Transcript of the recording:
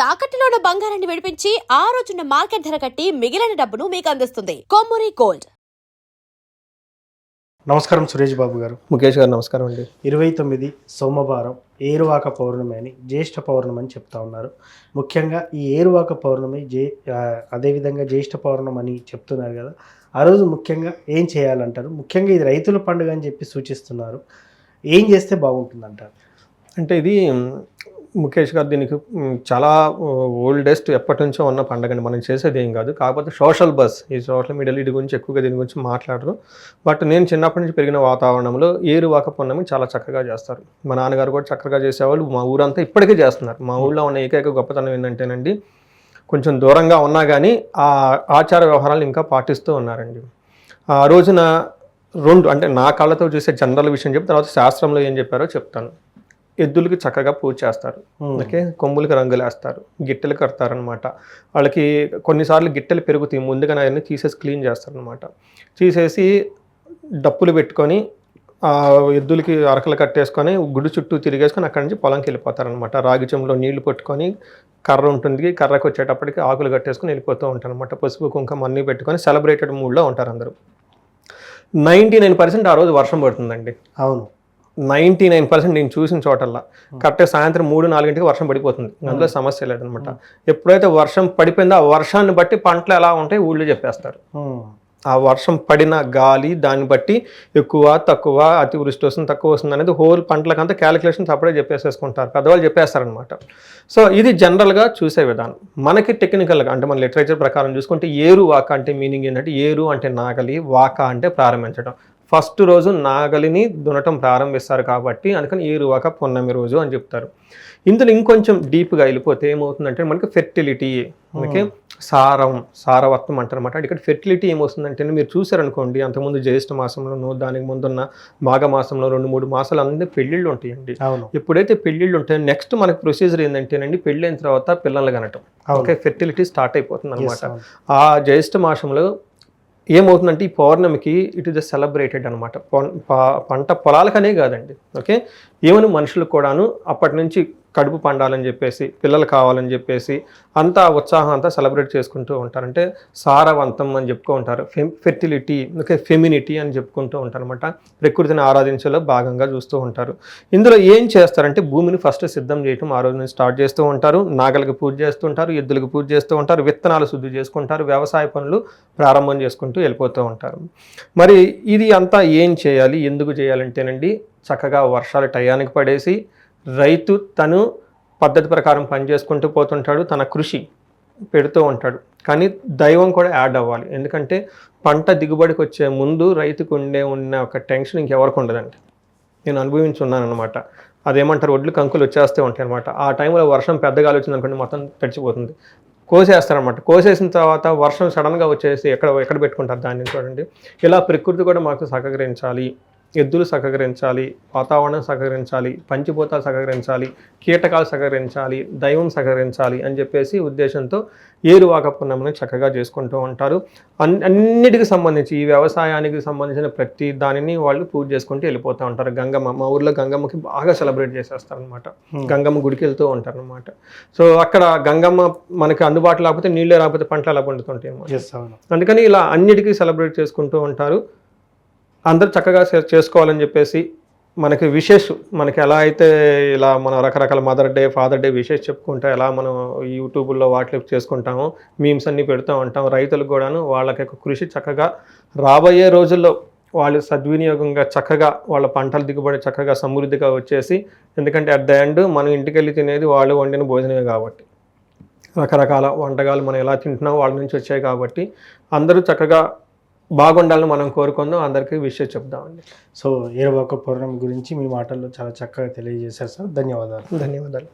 తాకట్టులో ఉన్న బంగారాన్ని విడిపించి ఆ రోజున్న మార్కెట్ ధర కట్టి మిగిలిన డబ్బును మీకు అందిస్తుంది కొమ్మూరి గోల్డ్. నమస్కారం సురేష్ బాబు గారు. ముఖేష్ గారు నమస్కారం అండి. 29 సోమవారం ఏరువాక పౌర్ణమి అని, జ్యేష్ఠ పౌర్ణమి అని చెప్తా ఉన్నారు. ముఖ్యంగా ఈ ఏరువాక పౌర్ణమి అదేవిధంగా జ్యేష్ఠ పౌర్ణమి అని చెప్తున్నారు కదా, ఆ రోజు ముఖ్యంగా ఏం చేయాలంటారు? ముఖ్యంగా ఇది రైతుల పండుగ అని చెప్పి సూచిస్తున్నారు. ఏం చేస్తే బాగుంటుందంటారు? అంటే ఇది ముఖేష్ గారు దీనికి చాలా ఓల్డెస్ట్ ఎప్పటి నుంచో ఉన్న పండుగ అండి. మనం చేసేది ఏం కాదు, కాకపోతే సోషల్ బస్ ఈ సోషల్ మీడియాలో వీటి గురించి ఎక్కువగా దీని గురించి మాట్లాడరు. బట్ నేను చిన్నప్పటి నుంచి పెరిగిన వాతావరణంలో ఏరువాక పౌర్ణమి చాలా చక్కగా చేస్తారు. మా నాన్నగారు కూడా చక్కగా చేసేవాళ్ళు. మా ఊరంతా ఇప్పటికీ చేస్తున్నారు. మా ఊళ్ళో ఉన్న ఏకైక గొప్పతనం ఏంటంటేనండి, కొంచెం దూరంగా ఉన్నా కానీ ఆ ఆచార వ్యవహారాలు ఇంకా పాటిస్తూ ఉన్నారండి. ఆ రోజున రెండు అంటే నా కళ్ళతో చూసే జనరల్ విషయం చెప్పి తర్వాత శాస్త్రంలో ఏం చెప్పారో చెప్తాను. ఎద్దులకి చక్కగా పూజ చేస్తారు. ఓకే, కొమ్ములకి రంగులు వేస్తారు, గిట్టెలు కడతారనమాట. వాళ్ళకి కొన్నిసార్లు గిట్టెలు పెరుగుతాయి, ముందుగానే అవన్నీ తీసేసి క్లీన్ చేస్తారనమాట. తీసేసి డప్పులు పెట్టుకొని ఎద్దులకి అరకలు కట్టేసుకొని గుడి చుట్టూ తిరిగేసుకొని అక్కడి నుంచి పొలంకి వెళ్ళిపోతారనమాట. రాగి చెంబులో నీళ్లు పట్టుకొని, కర్ర ఉంటుంది, కర్రకు వచ్చేటప్పటికి ఆకులు కట్టేసుకొని వెళ్ళిపోతూ ఉంటారు అనమాట. పసుపు కుంకుమ అన్నీ పెట్టుకొని సెలబ్రేటెడ్ మూడ్లో ఉంటారు అందరూ. 99% ఆ రోజు వర్షం పడుతుందండి. అవును, 99% నేను చూసిన చోటల్లా కరెక్ట్గా సాయంత్రం 3-4 వర్షం పడిపోతుంది. అందులో సమస్య లేదనమాట. ఎప్పుడైతే వర్షం పడిపోయిందో ఆ వర్షాన్ని బట్టి పంటలు ఎలా ఉంటాయి ఊళ్ళో చెప్పేస్తారు. ఆ వర్షం పడిన గాలి దాన్ని బట్టి ఎక్కువ తక్కువ, అతివృష్టి వస్తుంది తక్కువ వస్తుంది అనేది హోల్ పంటలకంతా క్యాలిక్యులేషన్స్ అప్పుడే చెప్పేసేసుకుంటారు, పెద్దవాళ్ళు చెప్పేస్తారనమాట. సో ఇది జనరల్గా చూసే విధానం. మనకి టెక్నికల్గా అంటే మన లిటరేచర్ ప్రకారం చూసుకుంటే ఏరు వాక అంటే మీనింగ్ ఏంటంటే, ఏరు అంటే నాగలి, వాక అంటే ప్రారంభించడం. ఫస్ట్ రోజు నాగలిని దున్నటం ప్రారంభిస్తారు కాబట్టి అందుకని ఏరువాక పున్నమి రోజు అని చెప్తారు. ఇందులో ఇంకొంచెం డీప్గా వెళ్ళిపోతే ఏమవుతుందంటే మనకి ఫెర్టిలిటీ, మనకి సారవత్వం అంటారనమాట. ఇక్కడ ఫెర్టిలిటీ ఏమవుతుందంటే మీరు చూసారనుకోండి, అంతకుముందు జ్యేష్ఠ మాసంలోనూ దానికి ముందున్న మాఘ మాసంలో 2-3 మాసాలు అన్నీ పెళ్ళిళ్ళు ఉంటాయండి. ఎప్పుడైతే పెళ్ళిళ్ళు ఉంటాయో నెక్స్ట్ మనకి ప్రొసీజర్ ఏంటంటేనండి, పెళ్ళైన తర్వాత పిల్లలు కనటం. ఓకే, ఫెర్టిలిటీ స్టార్ట్ అయిపోతుంది అనమాట. ఆ జ్యేష్ఠ మాసంలో ఏమవుతుందంటే ఈ పౌర్ణమికి ఇట్ ఈస్ సెలబ్రేటెడ్ అనమాట. పంట పొలాలకనే కాదండి, ఓకే, ఏమని మనుషులకు కూడాను అప్పటి నుంచి కడుపు పండాలని చెప్పేసి, పిల్లలు కావాలని చెప్పేసి అంతా ఉత్సాహం అంతా సెలబ్రేట్ చేసుకుంటూ ఉంటారు. అంటే సారవంతం అని చెప్పుకో ఉంటారు, ఫెర్టిలిటీ, ఓకే, ఫెమినిటీ అని చెప్పుకుంటూ ఉంటారు అనమాట. ప్రకృతిని ఆరాధించేలో భాగంగా చూస్తూ ఉంటారు. ఇందులో ఏం చేస్తారంటే భూమిని ఫస్ట్ సిద్ధం చేయటం ఆ రోజు నుంచి స్టార్ట్ చేస్తూ ఉంటారు. నాగలికి పూజ చేస్తుంటారు, ఎద్దులకు పూజ చేస్తూ ఉంటారు, విత్తనాలు శుద్ధి చేసుకుంటారు, వ్యవసాయ పనులు ప్రారంభం చేసుకుంటూ వెళ్ళిపోతూ ఉంటారు. మరి ఇది అంతా ఏం చేయాలి, ఎందుకు చేయాలంటేనండి, చక్కగా వర్షాలు టయానికి పడేసి రైతు తను పద్ధతి ప్రకారం పనిచేసుకుంటూ పోతుంటాడు, తన కృషి పెడుతూ ఉంటాడు. కానీ దైవం కూడా యాడ్ అవ్వాలి. ఎందుకంటే పంట దిగుబడికి వచ్చే ముందు రైతుకు ఉన్న ఒక టెన్షన్ ఇంకెవరికి ఉండదండి. నేను అనుభవించున్నాను అనమాట. అదేమంటారు, ఒడ్లు కంకులు వచ్చేస్తూ ఉంటాయి అనమాట. ఆ టైంలో వర్షం పెద్దగా వచ్చింది అనుకోండి, మొత్తం తడిచిపోతుంది. కోసేస్తారనమాట. కోసేసిన తర్వాత వర్షం సడన్గా వచ్చేసి ఎక్కడ పెట్టుకుంటారు దాన్ని చూడండి. ఇలా ప్రకృతి కూడా మాకు సహకరించాలి, ఎద్దులు సహకరించాలి, వాతావరణం సహకరించాలి, పంచిపోతాలు సహకరించాలి, కీటకాలు సహకరించాలి, దైవం సహకరించాలి అని చెప్పేసి ఉద్దేశంతో ఏరువాక పున్నమిని చక్కగా చేసుకుంటూ ఉంటారు. అన్నిటికి సంబంధించి ఈ వ్యవసాయానికి సంబంధించిన ప్రతి దానిని వాళ్ళు పూజ చేసుకుంటూ వెళ్ళిపోతూ ఉంటారు. గంగమ్మ, మా ఊర్లో గంగమ్మకి బాగా సెలబ్రేట్ చేసేస్తారనమాట. గంగమ్మ గుడికి వెళ్తూ ఉంటారు అనమాట. సో అక్కడ గంగమ్మ మనకి అందుబాటులో లేకపోతే నీళ్ళే రాకపోతే పంటలు ఎలా పండుతుంటాయి అన్నమాట. అందుకని ఇలా అన్నిటికీ సెలబ్రేట్ చేసుకుంటూ ఉంటారు. అందరూ చక్కగా చేసుకోవాలని చెప్పేసి మనకి మనకి ఎలా అయితే ఇలా మనం రకరకాల మదర్ డే, ఫాదర్ డే చెప్పుకుంటా ఎలా మనం యూట్యూబ్లో వాటిలో చేసుకుంటామో, మీమ్స్ అన్నీ పెడుతూ ఉంటాం. రైతులకు కూడాను వాళ్ళకి కృషి చక్కగా రాబోయే రోజుల్లో వాళ్ళు సద్వినియోగంగా చక్కగా వాళ్ళ పంటల దిగుబడి చక్కగా సమృద్ధిగా వచ్చేసి, ఎందుకంటే అట్ ద ఎండ్ మనం ఇంటికి వెళ్ళి తినేది వాళ్ళు వండిన భోజనమే కాబట్టి, రకరకాల వంటకాలు మనం ఎలా తింటున్నామో వాళ్ళ నుంచి వచ్చాయి కాబట్టి అందరూ చక్కగా బాగుండాలని మనం కోరుకుందాం. అందరికీ విషయం చెప్దామండి. సో ఏరువాక పౌర్ణమి గురించి మీ మాటల్లో చాలా చక్కగా తెలియజేశారు సార్. ధన్యవాదాలు.